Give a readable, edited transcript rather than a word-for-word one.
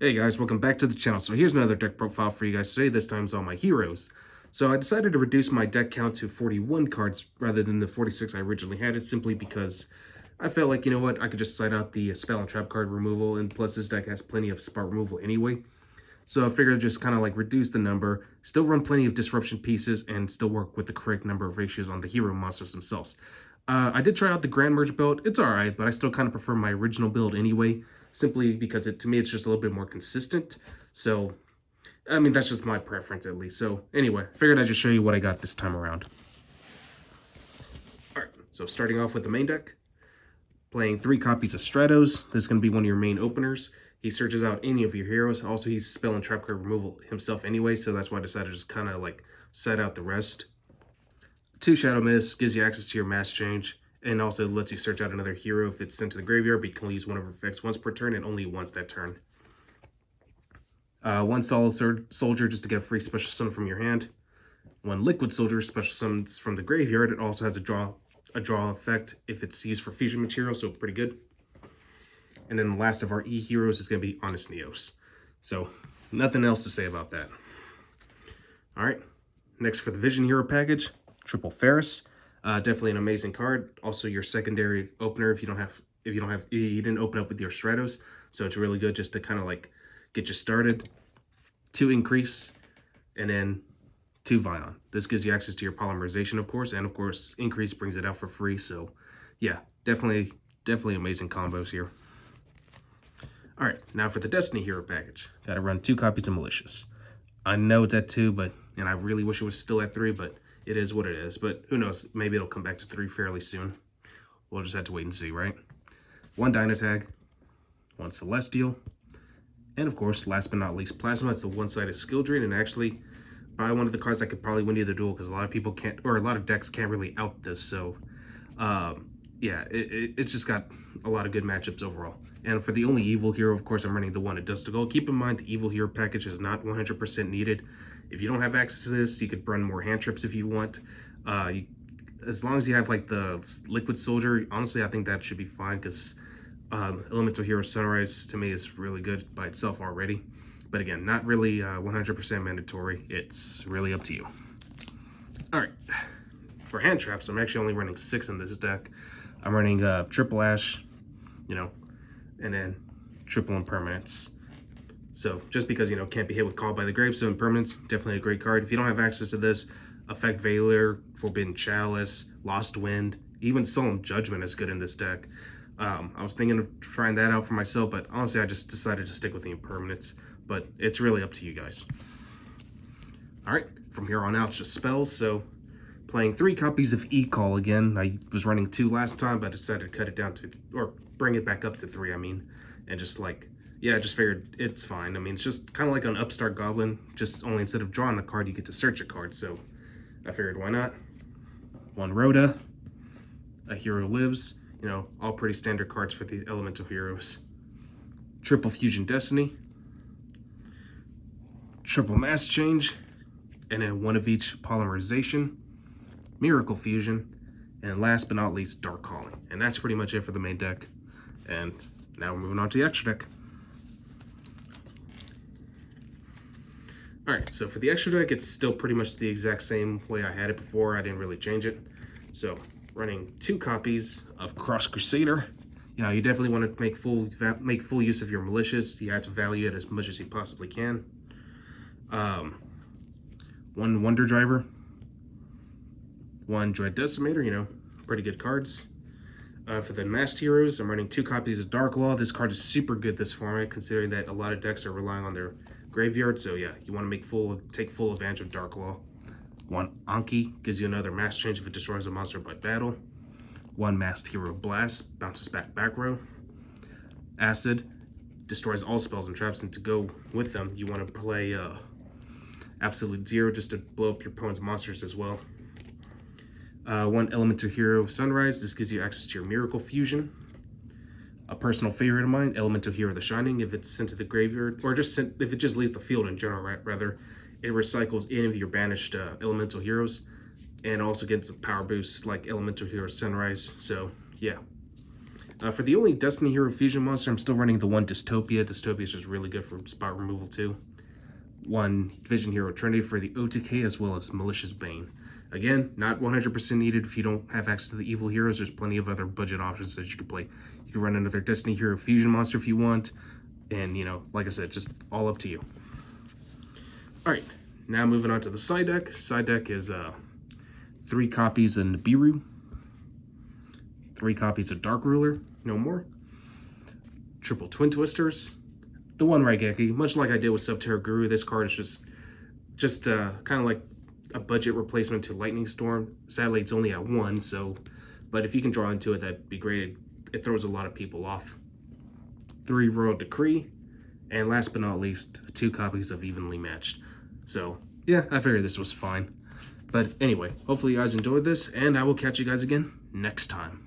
Hey guys, welcome back to the channel. So here's another deck profile for you guys today. This time's on my heroes. So I decided to reduce my deck count to 41 cards rather than the 46 I originally had it, simply because I felt like, you know what, I could just side out the spell and trap card removal, and plus this deck has plenty of spell removal anyway. So I figured I'd just kind of like reduce the number, still run plenty of disruption pieces, and still work with the correct number of ratios on the hero monsters themselves. I did try out the Grand Merge build. It's alright, but I still kind of prefer my original build anyway, simply because to me it's just a little bit more consistent. So, I mean, that's just my preference at least. So, anyway, figured I'd just show you what I got this time around. Alright, so starting off with the main deck, playing 3 copies of Stratos. This is going to be one of your main openers. He searches out any of your heroes. Also, he's spell and trap card removal himself anyway, so that's why I decided to just kind of like set out the rest. 2 Shadow Mist gives you access to your mass change, and also lets you search out another hero if it's sent to the graveyard, but you can only use one of her effects once per turn and only once that turn. 1 Solid Soldier just to get a free special summon from your hand. 1 Liquid Soldier special summons from the graveyard. It also has a draw effect if it's used for fusion material, so pretty good. And then the last of our E heroes is going to be Honest Neos. So nothing else to say about that. All right, next for the Vision Hero package, Triple Ferris. Definitely an amazing card. Also your secondary opener if you didn't open up with your Stratos. So it's really good just to kind of like get you started. 2 Increase, and then 2 Vion. This gives you access to your polymerization, of course, and of course Increase brings it out for free. So yeah, definitely amazing combos here. All right, now for the Destiny Hero package. Got to run 2 copies of Malicious. I know it's at 2, and I really wish it was still at 3, but it is what it is. But who knows? Maybe it'll come back to 3 fairly soon. We'll just have to wait and see, right? 1 Dynatag, 1 Celestial, and of course, last but not least, Plasma. It's the one-sided skill drain, and actually, probably one of the cards that could probably win you the duel, because a lot of people can't, or a lot of decks can't really out this. So, yeah, it's just got a lot of good matchups overall. And for the only evil hero, of course, I'm running the one at Dust to Gold. Keep in mind, the evil hero package is not 100% needed. If you don't have access to this, you could run more hand trips if you want. As long as you have like the Liquid Soldier, honestly, I think that should be fine, because Elemental Hero Sunrise to me is really good by itself already. But again, not really 100% mandatory. It's really up to you. All right, for hand traps, I'm actually only running 6 in this deck. I'm running Triple Ash, and then Triple Impermanence. So just because, can't be hit with Call by the Grave, so Impermanence, definitely a great card. If you don't have access to this, Effect Veiler, Forbidden Chalice, Lost Wind, even Solemn Judgment is good in this deck. I was thinking of trying that out for myself, but honestly, I just decided to stick with the Impermanence. But it's really up to you guys. All right, from here on out, it's just spells. So playing 3 copies of E-Call again. I was running 2 last time, but I decided to cut it down to, or bring it back up to 3, and just like, yeah, I just figured it's fine. I mean, it's just kind of like an Upstart Goblin, just only instead of drawing a card, you get to search a card. So I figured, why not? 1 Rhoda, A Hero Lives, all pretty standard cards for the Elemental Heroes. Triple Fusion Destiny, Triple Mass Change, and then 1 of each Polymerization, Miracle Fusion, and last but not least, Dark Calling. And that's pretty much it for the main deck. And now we're moving on to the extra deck. All right, so for the extra deck, it's still pretty much the exact same way I had it before. I didn't really change it. So running 2 copies of Cross Crusader. You definitely want to make full use of your Malicious. You have to value it as much as you possibly can. 1 Wonder Driver, 1 Dread Decimator, pretty good cards. For the Masked Heroes, I'm running 2 copies of Dark Law. This card is super good this format, considering that a lot of decks are relying on their graveyard. So yeah, you want to take full advantage of Dark Law. 1 Anki gives you another mass change if it destroys a monster by battle. 1 Masked Hero Blast bounces back row. Acid destroys all spells and traps, and to go with them, you want to play Absolute Zero just to blow up your opponent's monsters as well. 1 Elemental Hero Sunrise. This gives you access to your Miracle Fusion. A personal favorite of mine, Elemental Hero The Shining. If it's sent to the graveyard, or if it just leaves the field in general, rather, it recycles any of your banished Elemental Heroes, and also gets a power boost like Elemental Hero Sunrise. So yeah. For the only Destiny Hero Fusion monster, I'm still running the one Dystopia. Dystopia is just really good for spot removal too. One Vision Hero Trinity for the OTK, as well as Malicious Bane. Again, not 100% needed if you don't have access to the evil heroes. There's plenty of other budget options that you could play. You can run another Destiny Hero Fusion monster if you want. And, you know, like I said, just all up to you. Alright, now moving on to the side deck. Side deck is 3 copies of Nibiru, 3 copies of Dark Ruler, no more, triple Twin Twisters, the one Raigeki. Much like I did with Subterra Guru, this card is just kind of like a budget replacement to Lightning Storm. Sadly, it's only at 1, so, but if you can draw into it, that'd be great. It throws a lot of people off. 3 Royal Decree, and last but not least, 2 copies of Evenly Matched. So, yeah, I figured this was fine. But anyway, hopefully you guys enjoyed this, and I will catch you guys again next time.